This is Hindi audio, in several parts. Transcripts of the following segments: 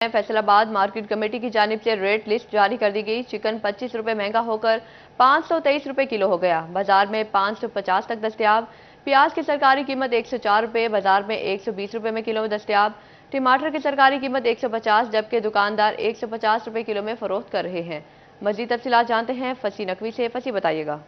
फैसलाबाद मार्केट कमेटी की जानिब से रेट लिस्ट जारी कर दी गई। चिकन 25 रुपए महंगा होकर 523 रुपए किलो हो गया। बाजार में 550 तक दस्तयाब। प्याज की सरकारी कीमत 104 रुपए, बाजार में 120 रुपए में किलो में दस्तयाब। टमाटर की सरकारी कीमत 150, जबकि दुकानदार 150 रुपए किलो में फरोख्त कर रहे हैं। मजीद तफसीलात जानते हैं फसी नकवी से। फसी बताइएगा।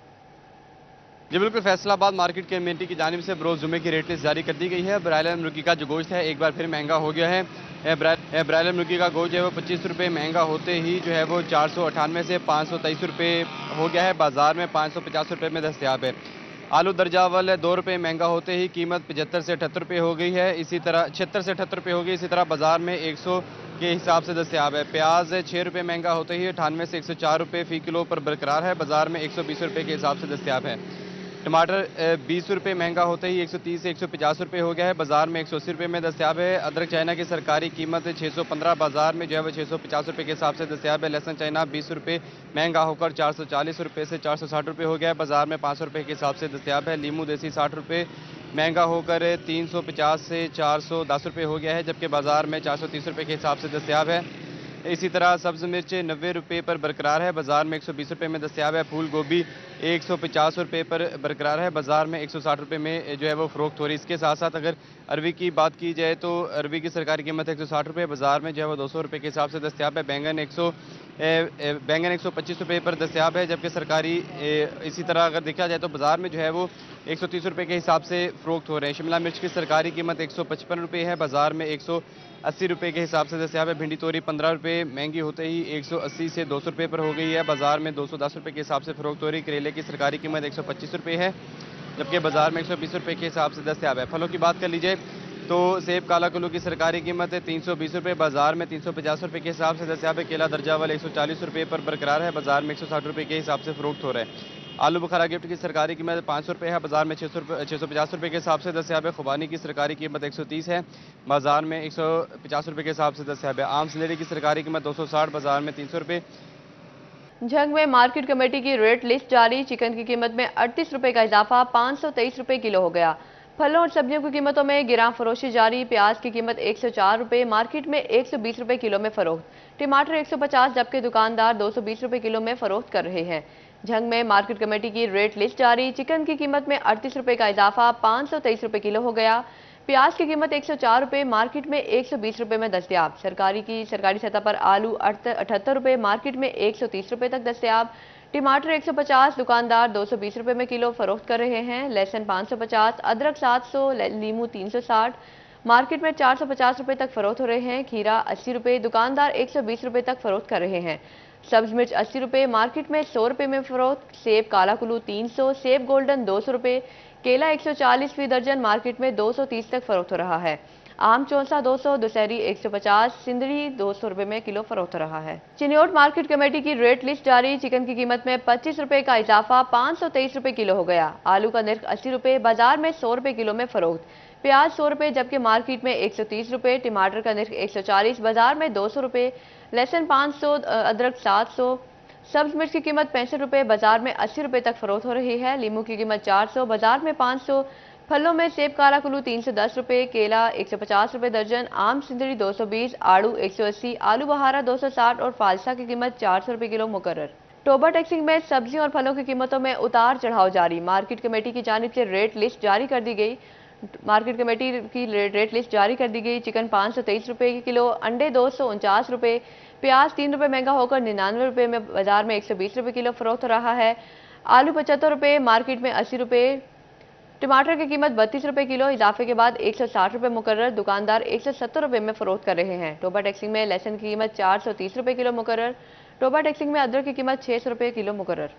जी बिल्कुल, फैसलाबाद मार्केट कमेटी की जानिब से बरोज़ जुमे की रेट लिस्ट जारी कर दी गई है। ब्रायलर मुर्गी का जो गोश्त है एक बार फिर महंगा हो गया है। ब्रायलर मुर्गी का गोश्त जो है वो 25 रुपये महंगा होते ही जो है वो 498 से 523 रुपये हो गया है। बाजार में 550 रुपये में दस्तयाब है। आलू दर्जावल 2 रुपये महंगा होते ही कीमत 75 से 78 रुपये हो गई है। इसी तरह 76 से 78 रुपये हो गई। इसी तरह बाजार में 100 के हिसाब से दस्तयाब है। प्याज 6 रुपये महंगा होते ही 98 से 104 रुपये फ़ी किलो पर बरकरार है। बाजार में 120 रुपये के हिसाब से दस्तयाब है। टमाटर 20 रुपये महंगा होते ही 130 से 150 रुपये हो गया है। बाजार में 180 रुपये में दस्तयाब है। अदरक चाइना की सरकारी कीमत 615, बाजार में जो है वो 650 रुपये के हिसाब से दस्तयाब है। लहसुन चाइना 20 रुपये महंगा होकर 440 रुपये से 460 रुपये हो गया है। बाजार में 500 रुपये के हिसाब से दस्तयाब है। लीमू देसी 60 रुपये महंगा होकर 350 से 410 रुपये हो गया है, जबकि बाजार में 430 रुपये के हिसाब से दस्तयाब है। इसी तरह सब्ज़ मिर्च 90 रुपये पर बरकरार है। बाजार में 120 रुपये में दस्तयाब है। फूल गोभी 150 रुपये पर बरकरार है। बाजार में 160 रुपये में जो है वो फ़रोख्त हो रही है। इसके साथ साथ अगर अरवी की बात की जाए तो अरवी की सरकारी कीमत 160 रुपये, बाजार में जो है वो 200 रुपये के हिसाब से दस्तयाब है। बैंगन 125 रुपये पर दस्तयाब है, जबकि सरकारी इसी तरह अगर देखा जाए तो बाजार में जो है वो 130 रुपये के हिसाब से फ़रोख्त हो रहे हैं। शिमला मिर्च की सरकारी कीमत 155 रुपये है, बाजार में 180 रुपये के हिसाब से दस्तयाब है। भिंडी तोरी 15 रुपये महंगी होते ही 180 से 200 रुपये पर हो गई है। बाजार में 210 रुपये के हिसाब से फ़रोख्त हो रही। करेले की सरकारी कीमत 125 रुपये है, जबकि बाजार में 120 रुपये के हिसाब से दस्तयाब है। फलों की बात कर लीजिए तो सेब काला कुल्लू की सरकारी कीमत है 320 रुपये, बाजार में 350 रुपये के हिसाब से दस्तयाब है। केला दर्जावल 140 रुपये पर बरकरार है, बाजार में 160 रुपये के हिसाब से फ़रोख्त हो रहा है। आलू बुखारा गिफ्ट की सरकारी कीमत 500 रुपये है, बाजार में 650 रुपये के हिसाब से दस्तयाब है। खुबानी की सरकारी कीमत 130 है, बाजार में 150 रुपये के हिसाब से दस्तयाब है। आम सिलेरी की सरकारी कीमत 260, बाजार में 300 रुपये। झंग में मार्केट कमेटी की रेट लिस्ट जारी। चिकन की कीमत में 38 रुपए का इजाफा, 523 रुपए किलो हो गया। फलों और सब्जियों की कीमतों में गिरां फरोशी जारी। प्याज की कीमत 104 रुपए, मार्केट में 120 रुपए किलो में फरोख्त। टमाटर 150, जबकि दुकानदार 220 रुपए किलो में फरोख्त कर रहे हैं। झंग में मार्केट कमेटी की रेट लिस्ट जारी। चिकन की कीमत में 38 रुपए का इजाफा, 523 रुपए किलो हो गया। प्याज की कीमत 104 रुपए, मार्केट में 120 रुपए में दस्तयाब। सरकारी सतह पर आलू 78 रुपए, मार्केट में 130 रुपए तक दस्तयाब। टमाटर 150, दुकानदार 220 रुपए में किलो फरोख्त कर रहे हैं। लहसुन 550, अदरक 700, लीमू 360, मार्केट में 450 रुपए तक फरोख्त हो रहे हैं। खीरा 80 रुपए, दुकानदार 120 रुपए तक फरोख्त कर रहे हैं। सब्ज मिर्च 80 रुपए, मार्केट में 100 रुपए में फरोख्त। सेब काला कुल्लू 300, सेब गोल्डन 200 रुपए, केला 140 फी दर्जन, मार्केट में 230 तक फरोख्त हो रहा है। आम चौसा 200, दुशहरी 150, सिंदड़ी 200 रुपए में किलो फरोख्त हो रहा है। चिन्योट मार्केट कमेटी की रेट लिस्ट जारी। चिकन की कीमत में 25 रुपए का इजाफा, 523 रुपए किलो हो गया। आलू का निर्ख 80 रुपए, बाजार में 100 रुपए किलो में फरोख्त। प्याज 100 रुपए, जबकि मार्केट में 130 रुपए। टमाटर का निर्ख 140, बाजार में 200 रुपए। लहसुन 500, अदरक 700। सब्ज मिर्च की कीमत 65 रुपए, बाजार में 80 रुपए तक फरोख्त हो रही है। लीमू की कीमत 400, बाजार में 500। फलों में सेब काला कुल्लू 310 रुपए, केला 150 रुपए दर्जन, आम सिंदड़ी 220, आड़ू 180, आलू बहारा 260 और फालसा की कीमत 400 रुपए किलो मुकर्रर। टोबा टैक्सिंग में सब्जियों और फलों की कीमतों में उतार चढ़ाव जारी। मार्केट कमेटी की जानिब से रेट लिस्ट जारी कर दी गई। मार्केट कमेटी की रेट लिस्ट जारी कर दी गई। चिकन 523 रुपए किलो, अंडे 249 रुपए, प्याज 3 रुपए महंगा होकर 99 रुपए में, बाजार में 120 रुपए किलो फरोख्त हो रहा है। आलू 75 रुपए, मार्केट में 80 रुपए। टमाटर की कीमत 32 रुपए किलो, इजाफे के बाद 160 रुपए मुकर्रर, दुकानदार 170 रुपए में फरोख्त कर रहे हैं। टोबा टैक्सिंग में लहसुन की कीमत 430 रुपए किलो मुकर्रर। टोबा टैक्सिंग में अदरक की कीमत 600 रुपए किलो मुकर्रर।